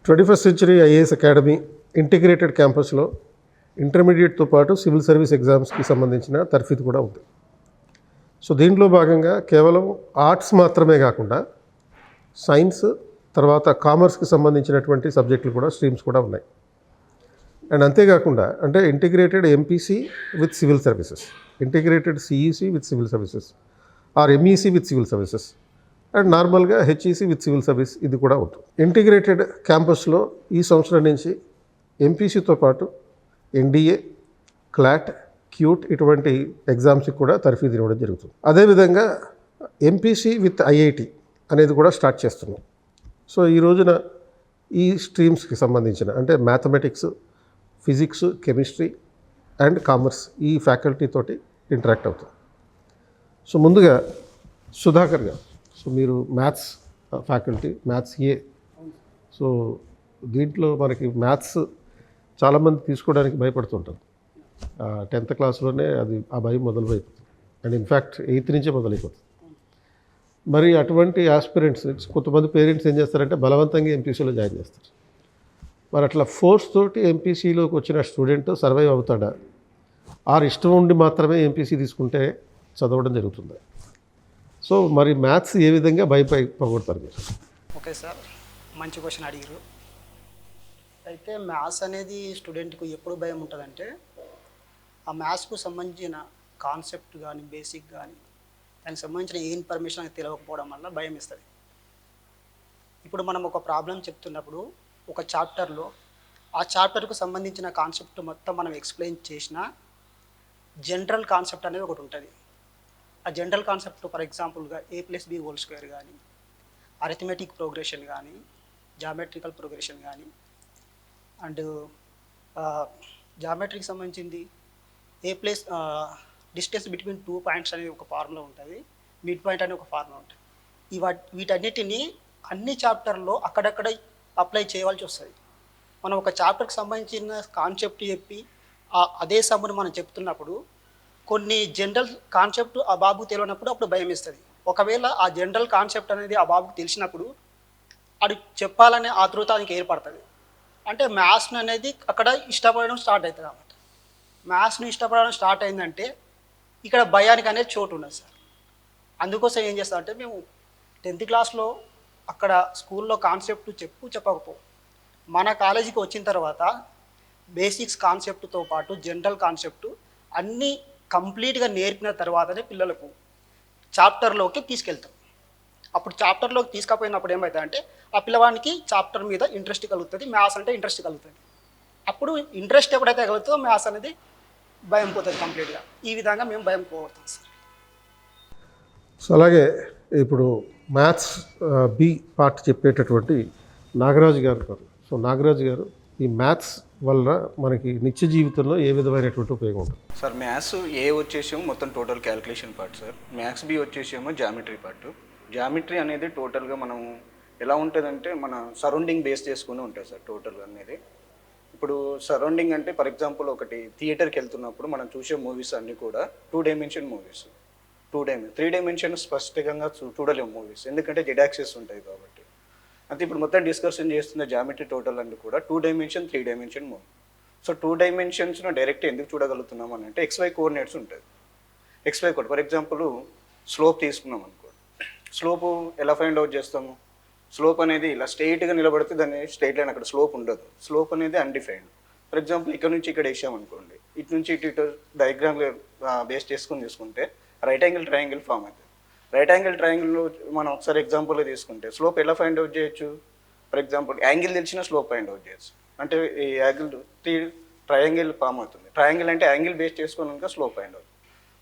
21st century IAS academy integrated క్యాంపస్లో ఇంటర్మీడియట్తో పాటు civil service ఎగ్జామ్స్కి సంబంధించిన తర్ఫీదు కూడా ఉంది. సో దీంట్లో భాగంగా కేవలం ఆర్ట్స్ మాత్రమే కాకుండా సైన్స్ తర్వాత కామర్స్కి సంబంధించినటువంటి సబ్జెక్టులు కూడా స్ట్రీమ్స్ కూడా ఉన్నాయి. అండ్ అంతేకాకుండా అంటే integrated MPC with civil services, integrated CEC with civil services or MEC with civil services and నార్మల్గా హెచ్ఈసి విత్ సివిల్ సర్వీస్ ఇది కూడా ఉంటుంది. ఇంటిగ్రేటెడ్ క్యాంపస్లో ఈ సంవత్సరం నుంచి ఎంపీసీతో పాటు ఎన్డీఏ, క్లాట్, క్యూట్ ఇటువంటి ఎగ్జామ్స్కి కూడా తర్ఫీదు ఇవ్వడం జరుగుతుంది. అదేవిధంగా ఎంపీసీ విత్ ఐఐటి అనేది కూడా స్టార్ట్ చేస్తున్నాం. సో ఈ రోజున ఈ స్ట్రీమ్స్కి సంబంధించిన అంటే mathematics, physics, chemistry and commerce ఈ ఫ్యాకల్టీ తోటి ఇంటరాక్ట్ అవుతుంది. సో ముందుగా సుధాకర్ గారు, సో మీరు మ్యాథ్స్ ఫ్యాకల్టీ, మ్యాథ్స్ ఏ. సో దీంట్లో మనకి మ్యాథ్స్ చాలామంది తీసుకోవడానికి భయపడుతుంటారు. 10th క్లాస్లోనే అది ఆ భయం మొదలైపోతుంది అండ్ ఇన్ఫ్యాక్ట్ 8th నుంచే మొదలైపోతుంది. మరి అటువంటి ఆస్పిరెంట్స్ కొంతమంది పేరెంట్స్ ఏం చేస్తారంటే బలవంతంగా ఎంపీసీలో జాయిన్ చేస్తారు. మరి అట్లా ఫోర్స్ తోటి ఎంపీసీలోకి వచ్చిన స్టూడెంట్ సర్వైవ్ అవుతాడా, ఆరు ఇష్టం ఉండి మాత్రమే ఎంపీసీ తీసుకుంటే చదవడం జరుగుతుంది? సో మరి మ్యాథ్స్ ఏ విధంగా భయపడతారు మీరు? ఓకే సార్, మంచి క్వశ్చన్ అడిగారు. అయితే మ్యాథ్స్ అనేది స్టూడెంట్కు ఎప్పుడు భయం ఉంటుందంటే ఆ మ్యాథ్స్కు సంబంధించిన కాన్సెప్ట్ కానీ బేసిక్ కానీ దానికి సంబంధించిన ఏ ఇన్ఫర్మేషన్ అనేది తెలియకపోవడం వల్ల భయం ఇస్తుంది. ఇప్పుడు మనం ఒక ప్రాబ్లం చెప్తున్నప్పుడు ఒక చాప్టర్లో ఆ చాప్టర్కు సంబంధించిన కాన్సెప్ట్ మొత్తం మనం ఎక్స్ప్లెయిన్ చేసిన జనరల్ కాన్సెప్ట్ అనేది ఒకటి ఉంటుంది. ఆ జనరల్ కాన్సెప్ట్ ఫర్ ఎగ్జాంపుల్గా a+b² కానీ, అరిథమెటిక్ ప్రోగ్రెషన్ కానీ, జామెట్రికల్ ప్రోగ్రెషన్ కానీ అండ్ జామెట్రీకి సంబంధించింది డిస్టెన్స్ బిట్వీన్ 2 పాయింట్స్ అనేది ఒక ఫార్ములా ఉంటుంది, మిడ్ పాయింట్ అనే ఒక ఫార్ములా ఉంటుంది. వీటన్నిటిని అన్ని చాప్టర్లో అక్కడక్కడ అప్లై చేయవలసి వస్తుంది. మనం ఒక చాప్టర్కి సంబంధించిన కాన్సెప్ట్ చెప్పి అదే సమ్మును మనం చెప్తున్నప్పుడు కొన్ని జనరల్ కాన్సెప్ట్ ఆ బాబుకు తెలియనప్పుడు అప్పుడు భయం ఇస్తుంది. ఒకవేళ ఆ జనరల్ కాన్సెప్ట్ అనేది ఆ బాబుకు తెలిసినప్పుడు అది చెప్పాలనే ఆతృతానికి ఏర్పడుతుంది. అంటే మ్యాథ్స్ను అనేది అక్కడ ఇష్టపడడం స్టార్ట్ అవుతుంది అన్నమాట. మ్యాథ్స్ను ఇష్టపడడం స్టార్ట్ అయిందంటే ఇక్కడ భయానికి అనేది చోటు ఉండదు సార్. అందుకోసం ఏం చేస్తామంటే మేము 10th క్లాస్లో అక్కడ స్కూల్లో కాన్సెప్ట్ చెప్పకపో మన కాలేజీకి వచ్చిన తర్వాత బేసిక్స్ కాన్సెప్ట్తో పాటు జనరల్ కాన్సెప్ట్ అన్నీ కంప్లీట్గా నేర్పిన తర్వాతనే పిల్లలకు చాప్టర్లోకి తీసుకెళ్తాం. అప్పుడు చాప్టర్లోకి తీసుకుపోయినప్పుడు ఏమవుతుందంటే ఆ పిల్లవానికి చాప్టర్ మీద ఇంట్రెస్ట్ కలుగుతుంది, మ్యాథ్స్ అంటే ఇంట్రెస్ట్ కలుగుతుంది. అప్పుడు ఇంట్రెస్ట్ ఎప్పుడైతే కలుగుతుందో మ్యాథ్స్ అనేది భయం పోతుంది కంప్లీట్గా. ఈ విధంగా మేము భయం పోగొడతాం సార్. సో అలాగే ఇప్పుడు మ్యాథ్స్ బి పార్ట్ చెప్పేటటువంటి నాగరాజు గారు. సో నాగరాజు గారు, ఈ మ్యాథ్స్ వల్ల మనకి నిత్య జీవితంలో ఏ విధమైనటువంటి ఉపయోగం ఉంటుంది? సార్ మ్యాథ్స్ ఏ వచ్చేసేమో మొత్తం total calculation part sir. Maths B వచ్చేసేమో జామెట్రీ పార్ట్. జామెట్రీ అనేది టోటల్గా మనం ఎలా ఉంటుందంటే మన సరౌండింగ్ బేస్ చేసుకుని ఉంటుంది సార్ టోటల్గా అనేది. ఇప్పుడు సరౌండింగ్ అంటే ఫర్ ఎగ్జాంపుల్ ఒకటి థియేటర్కి వెళ్తున్నప్పుడు మనం చూసే మూవీస్ అన్నీ కూడా 2 డైమెన్షన్ మూవీస్. 3 డైమెన్షన్ స్పష్టంగా చూడలేము మూవీస్, ఎందుకంటే జెడ్ యాక్సిస్ ఉంటాయి కాబట్టి. అయితే ఇప్పుడు మొత్తం డిస్కషన్ చేస్తున్న జామెట్రీ టోటల్ అంటే కూడా 2 డైమెన్షన్ 3 డైమెన్షన్ మూవీ. సో 2 డైమెన్షన్స్ను డైరెక్ట్ ఎందుకు చూడగలుగుతున్నాం అని అంటే XY కోఆర్డినేట్స్ ఉంటుంది. XY code for example slope తీసుకున్నాం అనుకోండి, స్లోపు ఎలా ఫైండ్ అవుట్ చేస్తాము? స్లోప్ అనేది ఇలా స్ట్రైట్గా నిలబడితే దాన్ని స్ట్రైట్ లైన్, అక్కడ స్లోప్ ఉండదు. స్లోప్ అనేది అన్డిఫైన్డ్. ఫర్ ఎగ్జాంపుల్ ఇక్కడ నుంచి ఇక్కడ వేసామనుకోండి, ఇటు నుంచి ఇటు డయాగ్రామ్ బేస్ చేసుకుని తీసుకుంటే రైట్ యాంగిల్ ట్రయాంగిల్ ఫామ్ అవుతుంది. రైట్ యాంగిల్ ట్రయాంగిల్లో మనం ఒకసారి ఎగ్జాంపుల్గా తీసుకుంటే స్లోప్ ఎలా ఫైండ్ అవుట్ చేయొచ్చు? ఫర్ ఎగ్జాంపుల్ యాంగిల్ తెలిసిన స్లోప్ ఫైండ్ అవుట్ చేయొచ్చు. అంటే ఈ యాంగిల్ ట్రయాంగిల్ ఫామ్ అవుతుంది. ట్రయాంగిల్ అంటే యాంగిల్ బేస్ చేసుకుని కనుక స్లోప్ ఫైండ్ అవుతుంది.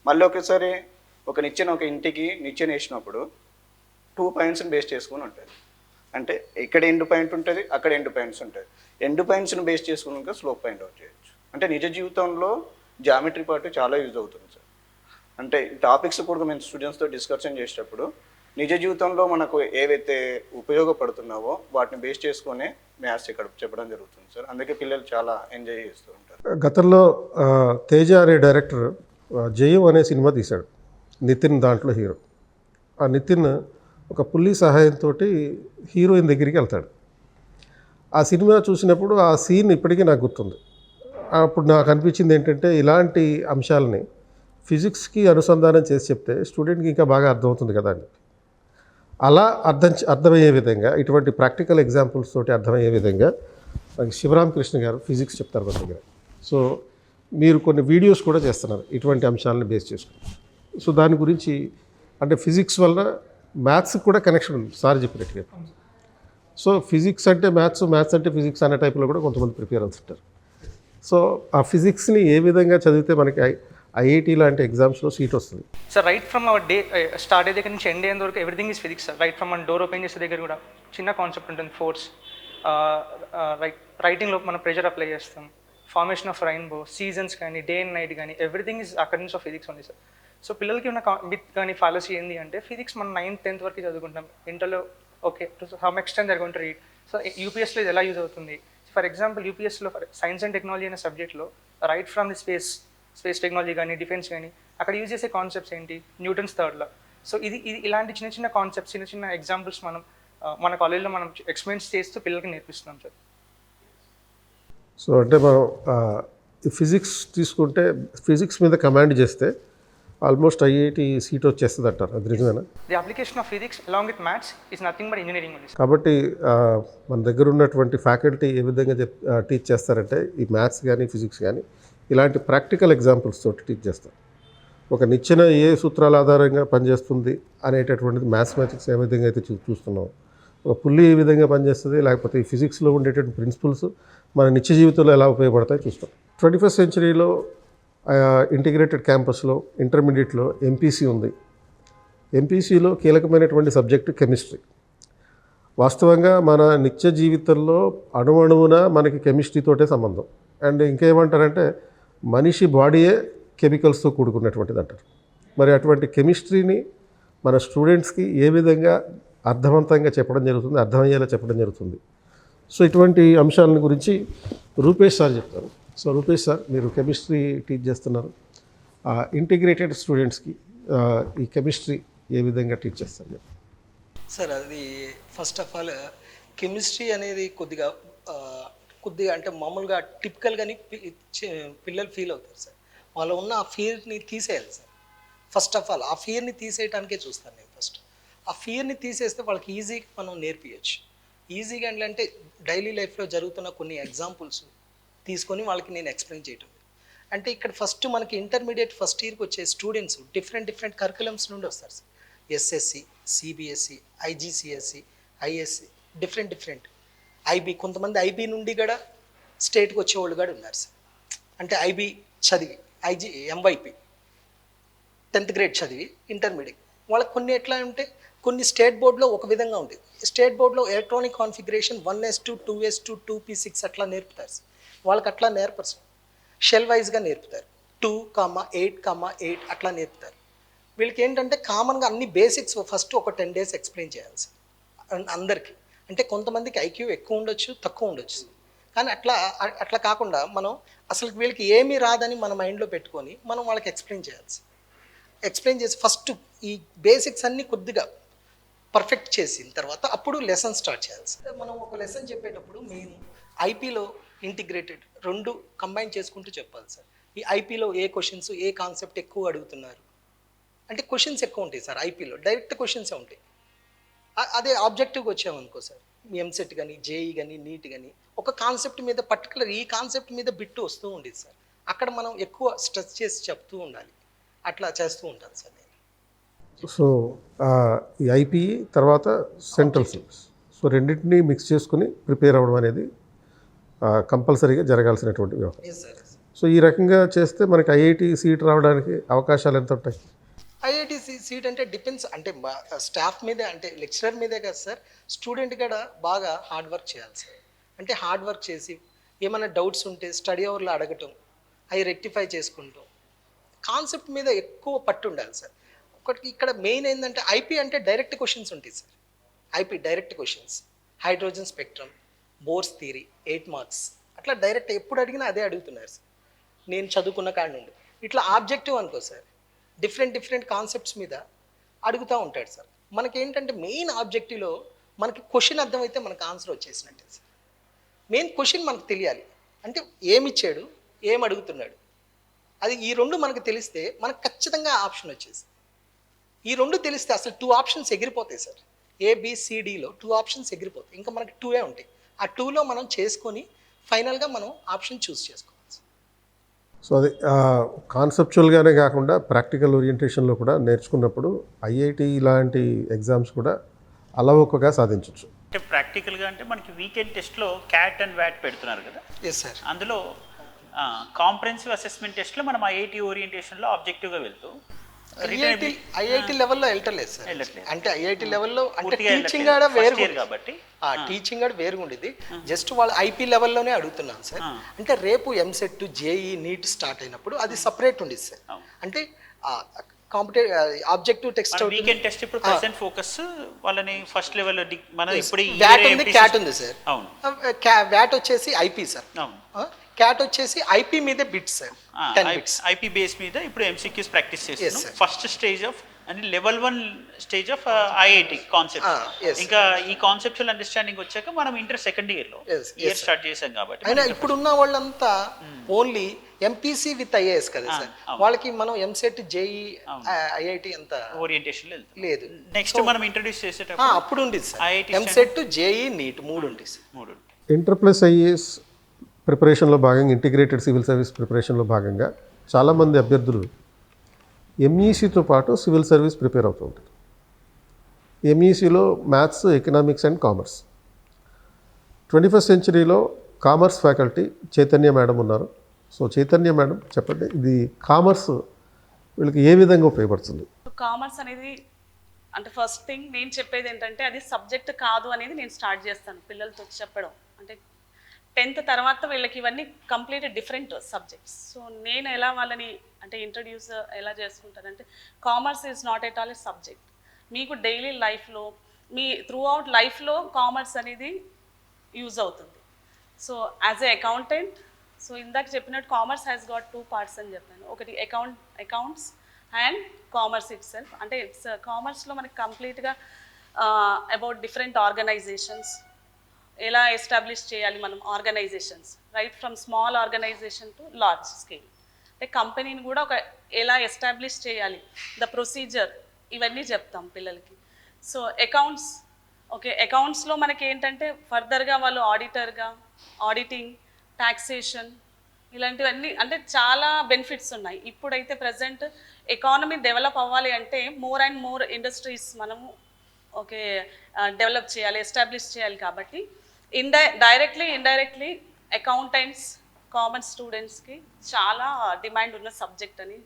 మళ్ళీ ఒకసారి ఒక ఇంటికి నిచ్చెన వేసినప్పుడు 2 పాయింట్స్ని బేస్ చేసుకుని ఉంటుంది. అంటే ఇక్కడ ఎండ్ పాయింట్ ఉంటుంది, అక్కడ ఎండ్ పాయింట్స్ ఉంటుంది. ఎండ్ పాయింట్స్ని బేస్ చేసుకుని కనుక స్లోప్ ఫైండ్ అవుట్ చేయొచ్చు. అంటే నిజ జీవితంలో జామెట్రీ పార్ట్ చాలా యూజ్ అవుతుంది సార్. అంటే టాపిక్స్ కూడా మేము స్టూడెంట్స్తో డిస్కషన్ చేసేటప్పుడు నిజ జీవితంలో మనకు ఏవైతే ఉపయోగపడుతున్నావో వాటిని బేస్ చేసుకునే మ్యాథ్స్ ఇక్కడ చెప్పడం జరుగుతుంది సార్. అందుకే పిల్లలు చాలా ఎంజాయ్ చేస్తూ ఉంటారు. గతంలో తేజ అనే డైరెక్టర్ జయం అనే సినిమా తీశాడు, నితిన్ దాంట్లో హీరో. ఆ నితిన్ ఒక పుల్లి సహాయంతో హీరోయిన్ దగ్గరికి వెళ్తాడు. ఆ సినిమా చూసినప్పుడు ఆ సీన్ ఇప్పటికీ నాకు గుర్తుంది. అప్పుడు నాకు అనిపించింది ఏంటంటే ఇలాంటి అంశాలని ఫిజిక్స్కి అనుసంధానం చేసి చెప్తే స్టూడెంట్కి ఇంకా బాగా అర్థమవుతుంది కదా అని. అలా అర్థమయ్యే విధంగా ఇటువంటి ప్రాక్టికల్ ఎగ్జాంపుల్స్ తోటి అర్థమయ్యే విధంగా మనకి శివరామకృష్ణ గారు ఫిజిక్స్ చెప్తారు మన దగ్గర. సో మీరు కొన్ని వీడియోస్ కూడా చేస్తున్నారు ఇటువంటి అంశాలను బేస్ చేసుకుని. సో దాని గురించి అంటే ఫిజిక్స్ వల్ల మ్యాథ్స్కి కూడా కనెక్షన్ ఉంది సార్ చెప్పినట్టుగా. సో ఫిజిక్స్ అంటే మ్యాథ్స్, మ్యాథ్స్ అంటే ఫిజిక్స్ అనే టైప్లో కూడా కొంతమంది ప్రిపేర్ అవుతుంటారు. సో ఆ ఫిజిక్స్ని ఏ విధంగా చదివితే మనకి ఐఐటి లాంటి ఎగ్జామ్స్లో సీట్ వస్తుంది? Sir right from our day start అయ్యే దగ్గర నుంచి ఎండ్ అయ్యేంత వరకు everything is physics sir. Right from మన డోర్ ఓపెన్ చేసే దగ్గర కూడా చిన్న కాన్సెప్ట్ ఉంటుంది, ఫోర్స్. రైటింగ్లో మనం ప్రెషర్ అప్లై చేస్తాం, ఫార్మేషన్ ఆఫ్ రెయిన్బో, సీజన్స్ కానీ, డే అండ్ నైట్ కానీ, ఎవ్రీథింగ్ ఈజ్ అకార్డింగ్స్ ఆఫ్ ఫిజిక్స్ ఉంది సార్. సో పిల్లలకి ఉన్న మిత్ కానీ ఫాలసీ ఏంటి అంటే ఫిజిక్స్ మనం 9th 10th వరకు చదువుకుంటాం, ఇంటర్లో okay to some extent are going to read. So యూపీఎస్లో ఇది ఎలా యూజ్ అవుతుంది? ఫర్ ఎగ్జాంపుల్ యూపీఎస్లో సైన్స్ అండ్ టెక్నాలజీ అనే సబ్జెక్ట్లో right from the space technology కానీ, డిఫెన్స్ కానీ, అక్కడ యూజ్ చేసే కాన్సెప్ట్స్ ఏంటి, న్యూటన్స్ థర్డ్ లా. సో ఇది ఇలాంటి చిన్న చిన్న కాన్సెప్ట్స్, చిన్న చిన్న ఎగ్జాంపుల్స్ మనం మన కాలేజ్లో మనం ఎక్స్పెరిమెంట్స్ చేస్తూ పిల్లలకి నేర్పిస్తున్నాం సార్. సో అంటే మనం ఈ ఫిజిక్స్ తీసుకుంటే ఫిజిక్స్ మీద కమాండ్ చేస్తే ఆల్మోస్ట్ ఐఐటి సీట్ వచ్చేస్తుంది అంటారు, అది నిజమేనా? The application of physics along with maths is nothing but engineering ఉంది. కాబట్టి మన దగ్గర ఉన్నటువంటి ఫ్యాకల్టీ ఏ విధంగా టీచ్ చేస్తారంటే ఈ మ్యాథ్స్ కానీ ఫిజిక్స్ కానీ ఇలాంటి ప్రాక్టికల్ ఎగ్జాంపుల్స్ తోటి టీచ్ చేస్తారు. ఒక నిచ్చెన ఏ సూత్రాల ఆధారంగా పనిచేస్తుంది అనేటటువంటిది మ్యాథమెటిక్స్ ఏ విధంగా అయితే చూస్తున్నాం, ఒక పుల్లి ఏ విధంగా పనిచేస్తుంది, లేకపోతే ఈ ఫిజిక్స్లో ఉండేటువంటి ప్రిన్సిపల్స్ మన నిత్య జీవితంలో ఎలా ఉపయోగపడతాయి చూస్తాం. 21st సెంచరీలో ఇంటిగ్రేటెడ్ క్యాంపస్లో ఇంటర్మీడియట్లో ఎంపీసీ ఉంది. ఎంపీసీలో కీలకమైనటువంటి సబ్జెక్టు కెమిస్ట్రీ. వాస్తవంగా మన నిత్య జీవితంలో అణువణువున మనకి కెమిస్ట్రీతోటే సంబంధం. అండ్ ఇంకేమంటారంటే మనిషి బాడీయే కెమికల్స్తో కూడుకున్నటువంటిది అంటారు. మరి అటువంటి కెమిస్ట్రీని మన స్టూడెంట్స్కి ఏ విధంగా అర్థవంతంగా చెప్పడం జరుగుతుంది, అర్థమయ్యేలా చెప్పడం జరుగుతుంది. సో ఇటువంటి అంశాల గురించి రూపేష్ సార్ చెప్తారు. సో రూపేష్ సార్, మీరు కెమిస్ట్రీ టీచ్ చేస్తున్నారు, ఇంటిగ్రేటెడ్ స్టూడెంట్స్కి ఈ కెమిస్ట్రీ ఏ విధంగా టీచ్ చేస్తారు? సార్ అది ఫస్ట్ ఆఫ్ ఆల్ కెమిస్ట్రీ అనేది కొద్దిగా అంటే మామూలుగా టిపికల్గాని పిల్లలు ఫీల్ అవుతారు సార్. వాళ్ళు ఉన్న ఆ ఫియర్ని తీసేయాలి సార్. ఫస్ట్ ఆఫ్ ఆల్ ఆ ఫియర్ని తీసేయడానికే చూస్తాను నేను. ఫస్ట్ ఆ ఫియర్ని తీసేస్తే వాళ్ళకి ఈజీగా మనం నేర్పించచ్చు. ఈజీగా అంటే డైలీ లైఫ్లో జరుగుతున్న కొన్ని ఎగ్జాంపుల్స్ తీసుకొని వాళ్ళకి నేను ఎక్స్ప్లెయిన్ చేయటం. అంటే ఇక్కడ ఫస్ట్ మనకి ఇంటర్మీడియట్ ఫస్ట్ ఇయర్కి వచ్చే స్టూడెంట్స్ డిఫరెంట్ కరికులమ్స్ నుండి వస్తారు sir. SSC, CBSE, IGCSE, ISC, different IB, కొంతమంది ఐబీ నుండి కూడా స్టేట్కి వచ్చేవాళ్ళు కూడా ఉన్నారు సార్. అంటే ఐబీ చదివి ఎంవైపీ 10th grade చదివి ఇంటర్మీడియట్ వాళ్ళకి కొన్ని ఎట్లా ఉంటే కొన్ని స్టేట్ బోర్డులో ఒక విధంగా ఉంటుంది. స్టేట్ బోర్డులో electronic configuration 1S2, 2S2, 2P6 అట్లా నేర్పుతారు సార్. వాళ్ళకి అట్లా నేర్పరు సార్. షెల్ వైజ్గా నేర్పుతారు. 2,8,8 అట్లా నేర్పుతారు. వీళ్ళకి ఏంటంటే కామన్గా అన్ని బేసిక్స్ ఫస్ట్ ఒక 10 days ఎక్స్ప్లెయిన్ చేయాలి సార్ అందరికీ. అంటే కొంతమందికి ఐక్యూ ఎక్కువ ఉండొచ్చు, తక్కువ ఉండొచ్చు. కానీ అట్లా కాకుండా మనం అసలు వీళ్ళకి ఏమీ రాదని మన మైండ్లో పెట్టుకొని మనం వాళ్ళకి ఎక్స్ప్లెయిన్ చేయాలి సార్. ఎక్స్ప్లెయిన్ చేసి ఫస్ట్ ఈ బేసిక్స్ అన్నీ కొద్దిగా పర్ఫెక్ట్ చేసిన తర్వాత అప్పుడు లెసన్ స్టార్ట్ చేయాలి సార్. మనం ఒక లెసన్ చెప్పేటప్పుడు మెయిన్ ఐపీలో ఇంటిగ్రేటెడ్ 2 కంబైన్ చేసుకుంటూ చెప్పాలి సార్. ఈ ఐపీలో ఏ క్వశ్చన్స్, ఏ కాన్సెప్ట్ ఎక్కువ అడుగుతున్నారు అంటే క్వశ్చన్స్ ఎక్కువ ఉంటాయి సార్. ఐపీలో డైరెక్ట్ క్వశ్చన్సే ఉంటాయి. అదే ఆబ్జెక్టివ్గా వచ్చామనుకో సార్, ఎంసెట్ కానీ, జేఈ కానీ, నీట్ కానీ ఒక కాన్సెప్ట్ మీద పర్టికులర్ ఈ కాన్సెప్ట్ మీద బిట్టు వస్తూ ఉండేది సార్. అక్కడ మనం ఎక్కువ స్ట్రెస్ చేసి చెప్తూ ఉండాలి. అట్లా చేస్తూ ఉంటాను సార్ నేను. సో ఈ ఐపీ తర్వాత సెంట్రల్ సిలబస్, సో రెండింటినీ మిక్స్ చేసుకుని ప్రిపేర్ అవ్వడం అనేది కంపల్సరీగా జరగాల్సినటువంటి వ్యవహారం. సో ఈ రకంగా చేస్తే మనకి ఐఐటి సీట్ రావడానికి అవకాశాలు ఎంత ఉంటాయి? ఐఐటి సీట్ అంటే డిపెండ్స్, అంటే స్టాఫ్ మీదే, అంటే లెక్చరర్ మీదే కదా సార్. స్టూడెంట్ కూడా బాగా హార్డ్ వర్క్ చేయాలి సార్. అంటే హార్డ్ వర్క్ చేసి ఏమైనా డౌట్స్ ఉంటే స్టడీ అవర్లో అడగటం, అవి రెక్టిఫై చేసుకుంటాం. కాన్సెప్ట్ మీద ఎక్కువ పట్టు ఉండాలి సార్. ఒకటి ఇక్కడ మెయిన్ ఏంటంటే ఐపీ అంటే డైరెక్ట్ క్వశ్చన్స్ ఉంటాయి sir. IP direct questions, hydrogen spectrum, Bohr's theory 8 marks అట్లా డైరెక్ట్ ఎప్పుడు అడిగినా అదే అడుగుతున్నారు సార్. నేను చదువుకున్న కాడ నుండి ఇట్లా ఆబ్జెక్టివ్ అనుకో సార్, డిఫరెంట్ కాన్సెప్ట్స్ మీద అడుగుతూ ఉంటాడు సార్. మనకి ఏంటంటే మెయిన్ ఆబ్జెక్టివ్లో మనకి క్వశ్చన్ అర్థమైతే మనకు ఆన్సర్ వచ్చేసినట్టే సార్. మెయిన్ క్వశ్చన్ మనకు తెలియాలి. అంటే ఏమి ఇచ్చాడు, ఏం అడుగుతున్నాడు, అది ఈ రెండు మనకు తెలిస్తే మనకు ఖచ్చితంగా ఆప్షన్ వచ్చేసి. ఈ రెండు తెలిస్తే అసలు 2 ఆప్షన్స్ ఎగిరిపోతాయి సార్. ఏబిసిడిలో 2 ఆప్షన్స్ ఎగిరిపోతాయి, ఇంకా మనకి 2 ఉంటాయి. ఆ 2లో మనం చేసుకొని ఫైనల్గా మనం ఆప్షన్ చూస్ చేసుకోవాలి. సో అది కాన్సెప్చువల్గానే కాకుండా ప్రాక్టికల్ ఓరియంటేషన్లో కూడా నేర్చుకున్నప్పుడు ఐఐటి లాంటి ఎగ్జామ్స్ కూడా అలవోకగా సాధించవచ్చు. అంటే ప్రాక్టికల్గా అంటే మనకి వీకెండ్ టెస్ట్లో క్యాట్ అండ్ వ్యాట్ పెడుతున్నారు కదా, ఎస్ సార్. అందులో కాంప్రహెన్సివ్ అసెస్మెంట్ టెస్ట్లో మనం ఐఐటి ఓరియంటేషన్లో ఆబ్జెక్టివ్గా వెళ్తూ ఐఐటి లెవెల్లో వెళ్ళట్లేదు సార్. వెళ్ళట్లేదు. అంటే ఐఐటి లెవెల్లో అంటే పూర్తిగా టీచింగ్ ఆడ వేరు కాబట్టి టీచింగ్ ఆడ వేరుగా ఉండేది. జస్ట్ వాళ్ళు ఐపీ లెవెల్లోనే అడుగుతున్నాను సార్. అంటే రేపు ఎంసెట్ జేఈ నీట్ స్టార్ట్ అయినప్పుడు అది సపరేట్ ఉండేది సార్. అంటే ఆబ్జెక్టివ్ టెక్స్ట్ వీకెండ్ టెస్ట్ ఇప్పుడు ప్రెసెంట్ ఫోకస్ వాళ్ళని ఫస్ట్ లెవెల్ మనం ఇప్పుడు వ్యాట్ ఉంది, క్యాట్ ఉంది సార్. అవును, వ్యాట్ వచ్చేసి ఐపీ సార్. అవును, క్యాట్ వచ్చేసి ఐపీ మీద bits sir, 10 bits. IP base మీద ఇప్పుడు ఎంసీక్యూస్ ప్రాక్టీస్ చేస్తున్నాం. sir. ఫస్ట్ స్టేజ్ ఆఫ్ అంటే level 1 stage of IIT concept. yes, ఇంకా ఈ కాన్సెప్చువల్ అండర్స్టాండింగ్ వచ్చాక మనం ఇంటర్ సెకండ్ ఇయర్లో Yes, yes, year sir. Start చేసాం కాబట్టి అయినా ఇప్పుడున్న వాళ్ళంతా ఓన్లీ ఎంపీసీ విత్ ఐఏఎస్ కదా సార్. వాళ్ళకి మనం ఎంసెట్ జేఈ ఐఐటి అంత ఓరియంటేషన్ లేదు. నెక్స్ట్ మనం ఇంట్రడ్యూస్ చేసేటప్పుడు అప్పుడు ఉండేది sir. IIT EAMCET JEE NEET 3 ఉండేది సార్. 3 ఇంటర్ ప్లస్ ఐఏఎస్ ప్రిపరేషన్లో భాగంగా ఇంటిగ్రేటెడ్ సివిల్ సర్వీస్ ప్రిపరేషన్లో భాగంగా చాలామంది అభ్యర్థులు ఎంఈసీతో పాటు సివిల్ సర్వీస్ ప్రిపేర్ అవుతూ ఉంటారు. ఎంఈసీలో maths, economics and commerce. 21st సెంచరీలో కామర్స్ ఫ్యాకల్టీ చైతన్య మేడం ఉన్నారు. సో చైతన్య మేడం చెప్పండి, ఇది కామర్స్ వీళ్ళకి ఏ విధంగా ఉపయోగపడుతుంది? కామర్స్ అనేది అంటే ఫస్ట్ థింగ్ నేను చెప్పేది ఏంటంటే అది సబ్జెక్ట్ కాదు అనేది నేను స్టార్ట్ చేస్తాను పిల్లలతో చెప్పడం. అంటే 10th తర్వాత వీళ్ళకి ఇవన్నీ కంప్లీట్ డిఫరెంట్ సబ్జెక్ట్స్. సో నేను ఎలా వాళ్ళని అంటే ఇంట్రడ్యూస్ ఎలా చేసుకుంటానంటే commerce is not at all a subject. మీకు డైలీ లైఫ్లో మీ త్రూ అవుట్ లైఫ్లో కామర్స్ అనేది యూజ్ అవుతుంది. So as a accountant, so ఇందాక చెప్పినట్టు కామర్స్ హ్యాస్ గాట్ 2 పార్ట్స్ అని చెప్పాను. ఒకటి accounts and commerce itself. అంటే ఇట్స్ కామర్స్లో మనకి కంప్లీట్గా అబౌట్ డిఫరెంట్ ఆర్గనైజేషన్స్, ఎలా ఎస్టాబ్లిష్ చేయాలి మనం organizations, right from small organization to large scale. అంటే కంపెనీని కూడా ఒక ఎలా ఎస్టాబ్లిష్ చేయాలి, ద ప్రొసీజర్, ఇవన్నీ చెప్తాం పిల్లలకి. సో అకౌంట్స్, ఓకే, అకౌంట్స్లో మనకి ఏంటంటే ఫర్దర్గా వాళ్ళు ఆడిటర్గా, ఆడిటింగ్, టాక్సేషన్, ఇలాంటివన్నీ అంటే చాలా బెనిఫిట్స్ ఉన్నాయి. ఇప్పుడైతే ప్రజెంట్ ఎకానమీ డెవలప్ అవ్వాలి అంటే మోర్ అండ్ మోర్ ఇండస్ట్రీస్ మనము ఓకే డెవలప్ చేయాలి, ఎస్టాబ్లిష్ చేయాలి. కాబట్టి డైరెక్ట్లీ ఇండైరెక్ట్లీ అకౌంటెంట్స్, కామర్స్ స్టూడెంట్స్కి చాలా డిమాండ్ ఉన్న సబ్జెక్ట్ అని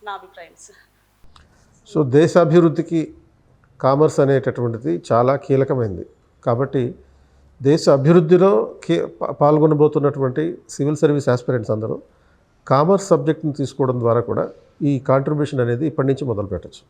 నా అభిప్రాయం సార్. సో దేశాభివృద్ధికి కామర్స్ అనేటటువంటిది చాలా కీలకమైంది. కాబట్టి దేశ అభివృద్ధిలో పాల్గొనబోతున్నటువంటి సివిల్ సర్వీస్ ఆస్పిరెంట్స్ అందరూ కామర్స్ సబ్జెక్ట్ని తీసుకోవడం ద్వారా కూడా ఈ కాంట్రిబ్యూషన్ అనేది ఇప్పటి నుంచి మొదలు పెట్టచ్చు.